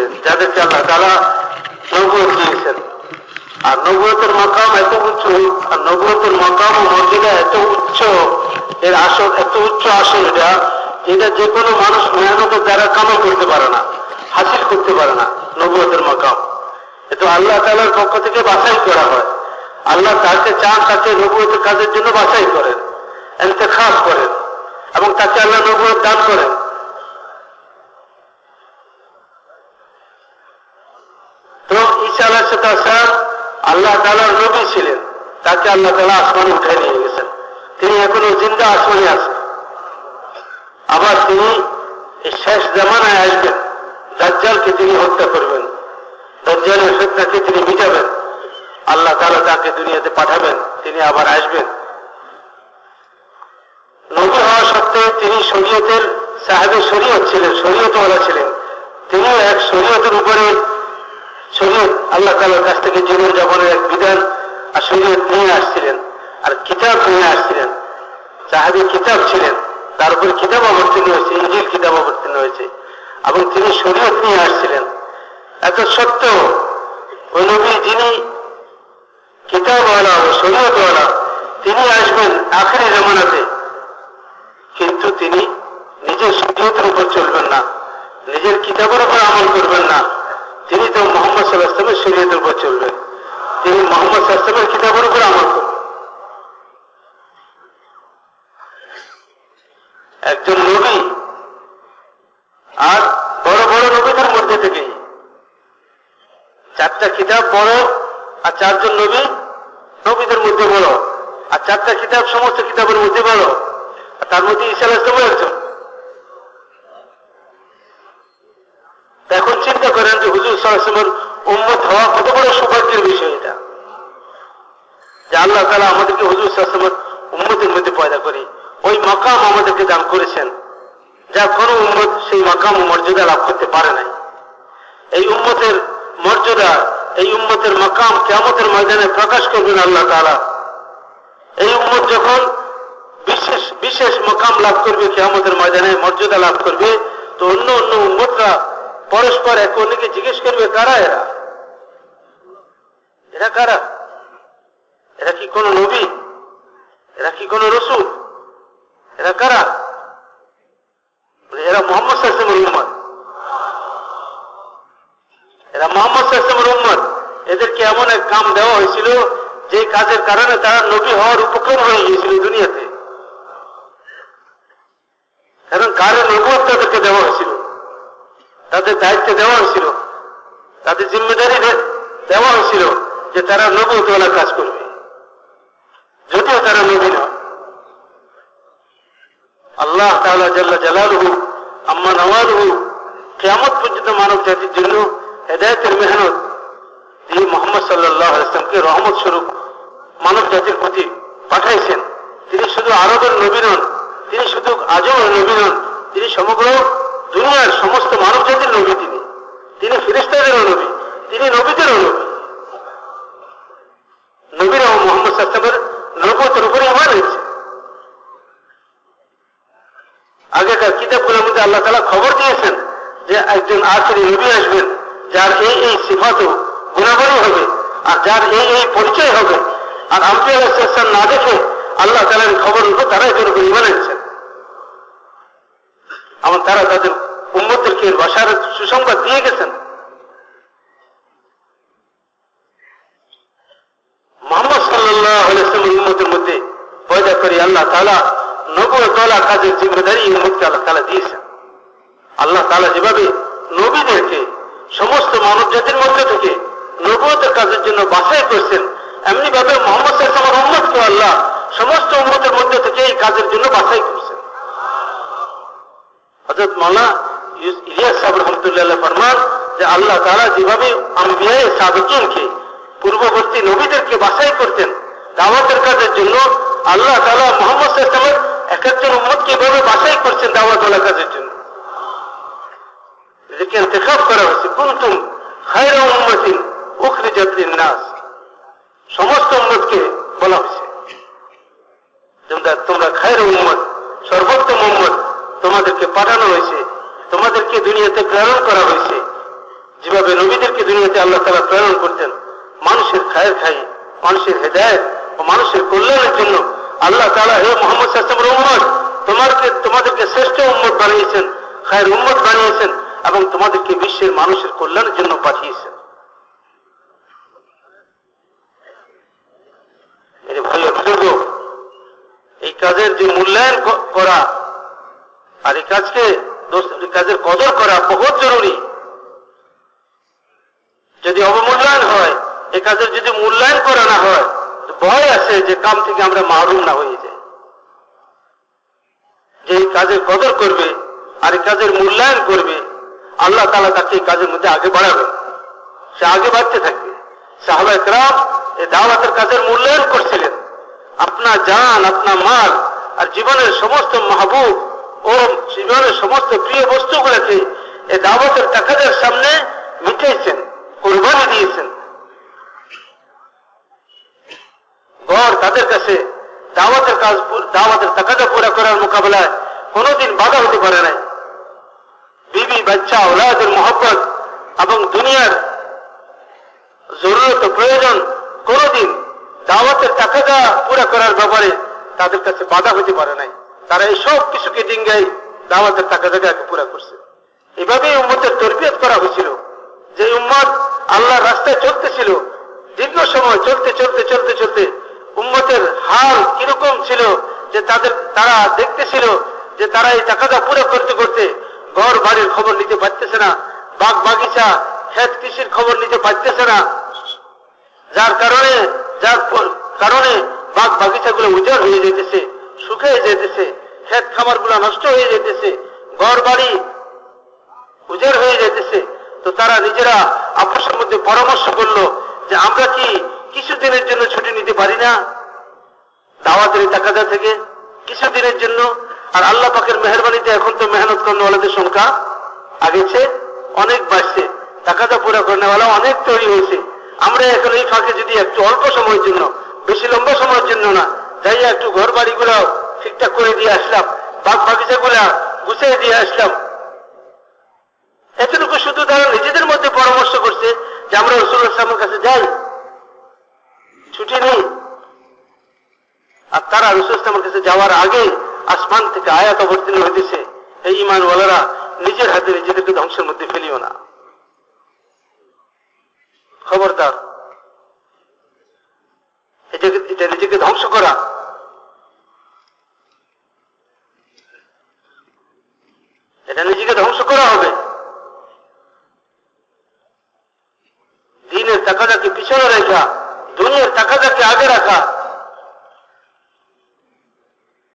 ছিলেন, যাদেরকে আল্লাহ তাআলা নবুয়ত দিয়েছেন। আর নবুয়তের মাকাম এত উচ্চ, আর নবুয়তের মাকাম ও মর্যাদা এত উচ্চ, এর আসল এত উচ্চ আসল এটা যে কোনো মানুষ মেহনতের দ্বারা কামাই করতে পারে না, হাসিল করতে পারে না। নবুয়তের মাকাম এ তো আল্লাহ তাআলার পক্ষ থেকে বাছাই করা হয়। আল্লাহ তাকে চান, তাকে নবুয়তের কাজের জন্য বাছাই করেন, ইন্তেখাব করেন, এবং তাকে আল্লাহ নবুয়ত দান করেন। তো ঈসা আলাইহিস সালাম আল্লাহ তাআলার নবী ছিলেন, তাকে আল্লাহ তাআলা আসমানে উঠাই নিয়ে গেছেন। তিনি এখনো জিন্দা আসমানে আছেন। আবার তিনি এই শেষ জামানায় আসবেন, দাজ্জালকে তিনি হত্যা করবেন, দাজ্জালের ফিতনাকে তিনি মিটাবেন, আল্লাহ তাআলা তাকে দুনিয়াতে পাঠাবেন, তিনি আবার আসবেন। নবী হওয়া সত্ত্বেও তিনি শরীয়তের সাহেবে শরীয়ত ছিলেন, শরীয়তওয়ালা ছিলেন। তিনি এক শরীয়তের উপরে শরীয়ত আল্লাহ তাআলার কাছ থেকে জীবন যাপনের এক বিধান আর শরীয়ত নিয়ে আসছিলেন, আর কিতাব নিয়ে আসছিলেন। সাহাবী কিতাব ছিলেন, তার উপর কিতাব অবতীর্ণ হয়েছে, ইনজিল কিতাব অবতীর্ণ হয়েছে, এবং তিনি শরীয়ত নিয়ে আসছিলেন। এত সত্ত্বেও ওই নবী যিনি কিতাবওয়ালা ও শরীয়তওয়ালা, তিনি আসবেন আখিরি জামানাতে, কিন্তু তিনি নিজের শরীয়তের উপর চলবেন না, নিজের কিতাবের উপর আমল করবেন না। তিনি তো মুহাম্মদ সাল্লাল্লাহু আলাইহি ওয়াসাল্লামের শরীয়তের উপর চলবেন, তিনি মুহাম্মদ সাল্লাল্লাহু আলাইহি ওয়াসাল্লামের কিতাবের উপর আমল করবেন। একজন নবী, আর বড় বড় নবীদের মধ্যে থেকে 4টা কিতাব বড়, আর 4 জন নবী নবীদের মধ্যে বড়, আর 4টা কিতাব সমস্ত কিতাবের মধ্যে বড়, আর তার মধ্যে ঈসা আলাইহিস সালাম একজন। এখন চিন্তা করেন যে হুজুর সাল্লাল্লাহু আলাইহি ওয়াসাল্লামের উম্মত হওয়া কত বড় সৌভাগ্যের বিষয় এটা, যে আল্লাহ তাআলা আমাদেরকে হুজুর সাল্লাল্লাহু আলাইহি ওয়াসাল্লামের উম্মতের মধ্যে পয়দা করি, ওই মাকাম আমাদেরকে দান করেছেন, যা কোনো উম্মত সেই মাকাম ও মর্যাদা লাভ করতে পারে নাই। এই উম্মতের মর্যাদা, এই উম্মতের মাকাম কিয়ামতের ময়দানে প্রকাশ করবেন আল্লাহ তাআলা। এই উম্মত যখন বিশেষ বিশেষ মাকাম লাভ করবে, কিয়ামতের ময়দানে মর্যাদা লাভ করবে, তো অন্য অন্য উম্মতরা পরস্পর একে অন্যকে জিজ্ঞেস করবে, কারা এরা, এরা কারা, এরা কি কোন নবী, এরা কি কোন রসুল, এরা কারা? এরা মুহাম্মদ সাল্লাল্লাহু আলাইহি ওয়াসাল্লামের উম্মত, এরা মুহাম্মদ সাল্লাল্লাহু আলাইহি ওয়াসাল্লামের উম্মত। এদেরকে এমন এক কাম দেওয়া হয়েছিল যে কাজের কারণে তারা নবী হওয়ার উপক্রম হয়ে গিয়েছিল দুনিয়াতে। কারণ কারণ নবুয়ত তাদেরকে দেওয়া হয়েছিল, তাদের দায়িত্ব দেওয়া হয়েছিল, তাদের জিম্মেদারি দেওয়া হয়েছিল যে তারা নবুয়তওয়ালা কাজ করবে, যদিও তারা নবী নয়। আল্লাহ তাআলা জাল্লা জালালুহু আম্মা নওয়ালুহু কিয়ামত পর্যন্ত মানব জাতির জন্য হেদায়েতের মেহনত দিয়ে মুহাম্মদ সাল্লাল্লাহু আলাইহি ওয়াসাল্লামকে রহমত স্বরূপ মানব জাতির প্রতি পাঠাইছেন। তিনি শুধু আরবের নবী নন, তিনি শুধু আজমের নবী নন, তিনি সমগ্র দুনিয়ার সমস্ত মানব জাতির নবী। তিনি ফেরেশতাদেরও নবী, তিনি নবীদেরও নবী। নবীরাও মুহাম্মদ সাল্লাল্লাহু আলাইহি ওয়াসাল্লামের নবুয়তের উপরে ঈমান এনেছে। আগেকার কিতাবগুলোর মধ্যে আল্লাহ তাআলা খবর দিয়েছেন যে একজন আখিরি নবী আসবেন, যার এই এই সিফাত ও গুণাবলী হবে, আর যার এই এই পরিচয় হবে। আর আম্বিয়া আলাইহিস সালাম না দেখে আল্লাহ তাআলার খবর উপর তারা এদের উপর ঈমান এনেছেন, এবং তারা তাদের উম্মতদেরকে বাশারত সুসংবাদ দিয়ে গেছেন। মুহাম্মদ সাল্লাল্লাহু আলাইহি ওয়াসাল্লামের উম্মতের মধ্যে পয়দা করে আল্লাহ তাআলা নবুয়তওয়ালা কাজের জিম্মেদারি উম্মতকে আল্লাহ তাআলা দিয়েছেন। আল্লাহ তাআলা যেভাবে নবীদেরকে সমস্ত মানব জাতির মধ্যে থেকে নবুয়তের কাজের জন্য বাছাই করছেন, এমনি ভাবে মুহাম্মদ সাল্লাল্লাহু আলাইহি ওয়াসাল্লামের উম্মতকে আল্লাহ সমস্ত উম্মতের মধ্যে থেকে এই কাজের জন্য বাছাই করছেন। হযরত মাওলানা ইলিয়াস সাহেব রাহমাতুল্লাহ ফরমান যে আল্লাহ তাআলা যেভাবে আম্বিয়ায়ে সাদিকিনকে পূর্ববর্তী নবীদেরকে বাছাই করতেন দাওয়াতের কাজের জন্য, আল্লাহ তাআলা মুহাম্মদ সাল্লাল্লাহু আলাইহি ওয়াসাল্লামের এক একজন উম্মতকে এভাবে বাছাই করছেন দাওয়াতওয়ালা কাজের জন্য। এদেরকে ইন্তেখাব করা হয়েছে, কুনতুম খায়রা উম্মাতিন উখরিজাত লিন-নাস, সমস্ত উম্মতকে বলা হয়েছে তোমরা খায়রা উম্মত, সর্বোত্তম উম্মত, তোমাদেরকে পাঠানো হয়েছে, তোমাদেরকে দুনিয়াতে প্রেরণ করা হয়েছে, যেভাবে নবীদেরকে দুনিয়াতে আল্লাহ তাআলা প্রেরণ করতেন মানুষের খায়ের খাই, মানুষের হেদায়েত ও মানুষের কল্যাণের জন্য আল্লাহ তাআলা হে মুহাম্মদ সাল্লাল্লাহু আলাইহি ওয়াসাল্লাম তোমাদেরকে শ্রেষ্ঠ উম্মত বানিয়েছেন, খায়ের উম্মত বানিয়েছেন এবং তোমাদেরকে বিশ্বের মানুষের কল্যাণের জন্য পাঠিয়েছেন। এই কাজের যে মূল্যায়ন করা আর এই কাজের কদর করা বহুত জরুরি। যদি অবমূল্যায়ন হয়, এই কাজের যদি মূল্যায়ন করা না হয়, ভয় আছে যে কাম থেকে আমরা মাহরুম না হয়ে যাই। যে এই কাজের কদর করবে আর এই কাজের মূল্যায়ন করবে, আল্লাহ তাআলা তাকে এই কাজের মধ্যে আগে বাড়াবেন, সে আগে বাড়তে থাকবে। সাহাবায়ে কেরাম এই দাওয়াতের কাজের মূল্যায়ন করছিলেন। আপনার জান, আপনার মাল আর জীবনের সমস্ত মাহবুব ও জীবনের সমস্ত প্রিয় বস্তুগুলোকে এই দাওয়াতের তাকাদের সামনে মিটাইছেন, কুরবানি দিয়েছেন। ঘর তাদের কাছে দাওয়াতের তাকাদা পুরা করার মোকাবেলায় কোনদিন বাধা হতে পারে নাই। বিবি বাচ্চা ওলাদের মোহব্বত এবং দুনিয়ার জরুরত প্রয়োজন কোনদিন দাওয়াতের তাকাদা পুরা করার ব্যাপারে তাদের কাছে বাধা হতে পারে নাই। তারা এই সব কিছুকে ডিঙ্গাই দাওয়াতের তাকাদাকে পুরা করছে। এভাবেই উম্মতের তরবিয়ত করা হয়েছিল। যে উম্মত আল্লাহর রাস্তায় চলতেছিল, দীর্ঘ সময় চলতে চলতে চলতে চলতে উম্মতের হাল কিরকম ছিল যে তারা দেখতেছিল যে তারা এই তাকাদা পুরো করতে করতে ঘর বাড়ির খবর নিতে পারতেছে না, বাগ বাগিচা ক্ষেত কৃষির খবর নিতে পারতেছে না, যার কারণে বাগ বাগিচাগুলো উজাড় হয়ে যেতেছে, শুকিয়ে যেতেছে, ক্ষেত খামারগুলো নষ্ট হয়ে যেতেছে, ঘর বাড়ি উজাড় হয়ে যেতেছে। তো তারা নিজেরা আপসের মধ্যে পরামর্শ করলো যে আমরা কি কিছুদিনের জন্য ছুটি নিতে পারি না দাওয়াতের তাকাদা থেকে, কিছুদিনের জন্য। আর আল্লাহ পাকের মেহেরবানিতে এখন তো মেহনত করনেওয়ালাদের সংখ্যা আগেছে অনেক বাড়ছে, তাকাদা পুরা করনেওয়ালা অনেক তৈরি হয়েছে। আমরা এখন এই ফাঁকে যদি একটু অল্প সময়ের জন্য, বেশি লম্বা সময়ের জন্য না, যাইয়া একটু ঘর বাড়িগুলো ঠিকঠাক করে দিয়ে আসলাম, বাগ বাগিচাগুলা গুছিয়ে দিয়ে আসলাম, এতটুকু শুধু তারা নিজেদের মধ্যে পরামর্শ করছে যে আমরা রাসূলুল্লাহ সাল্লাল্লাহু আলাইহি ওয়াসাল্লামের কাছে যাই, ছুটি নেই। আর তারা রাসূলুল্লাহ সাল্লাল্লাহু আলাইহি ওয়াসাল্লামের কাছে যাওয়ার আগে আসমান থেকে আয়াত অবতীর্ণ হইতেছে, এই ঈমানওয়ালারা নিজের হাতে নিজেদেরকে ধ্বংসের মধ্যে ফেলিও না, খবরদার। এটা নিজেকে ধ্বংস করা। এটা নিজেকে ধ্বংস করা হবে। দিনের তাকাদাকে পিছনে রেখা, দুনিয়ার তাকাদাকে আগে রাখা,